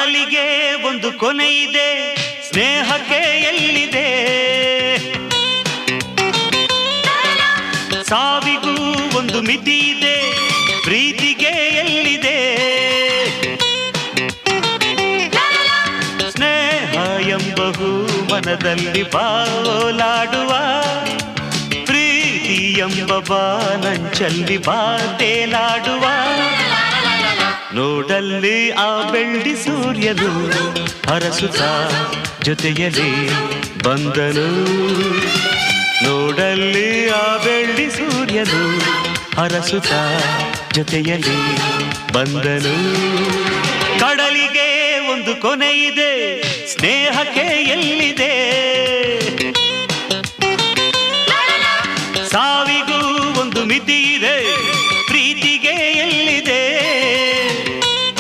ಕಡಲಿಗೆ ಒಂದು ಕೊನೆ ಇದೆ, ಸ್ನೇಹಕ್ಕೆ ಎಲ್ಲಿದೆ? ಸಾವಿಗೂ ಒಂದು ಮಿತಿ ಇದೆ, ಪ್ರೀತಿಗೆ ಎಲ್ಲಿದೆ? ಸ್ನೇಹ ಎಂಬಹು ಮನದಲ್ಲಿ ಬಾಲಾಡುವ, ಪ್ರೀತಿ ಎಂಬ ಬಾನಂಚಲ್ಲಿ ಬಾತೇಲಾಡುವ. ನೋಡಲ್ಲಿ ಆ ಬೆಳ್ಳಿ ಸೂರ್ಯನು ಹರಸುತ್ತ ಜೊತೆಯಲ್ಲಿ ಬಂದನು. ನೋಡಲ್ಲಿ ಆ ಬೆಳ್ಳಿ ಸೂರ್ಯನು ಹರಸುತ್ತ ಜೊತೆಯಲ್ಲಿ ಬಂದನು. ಕಡಲಿಗೆ ಒಂದು ಕೊನೆ ಇದೆ, ಸ್ನೇಹಕ್ಕೆ ಎಲ್ಲಿದೆ? ಸಾವಿಗೂ ಒಂದು ಮಿತಿ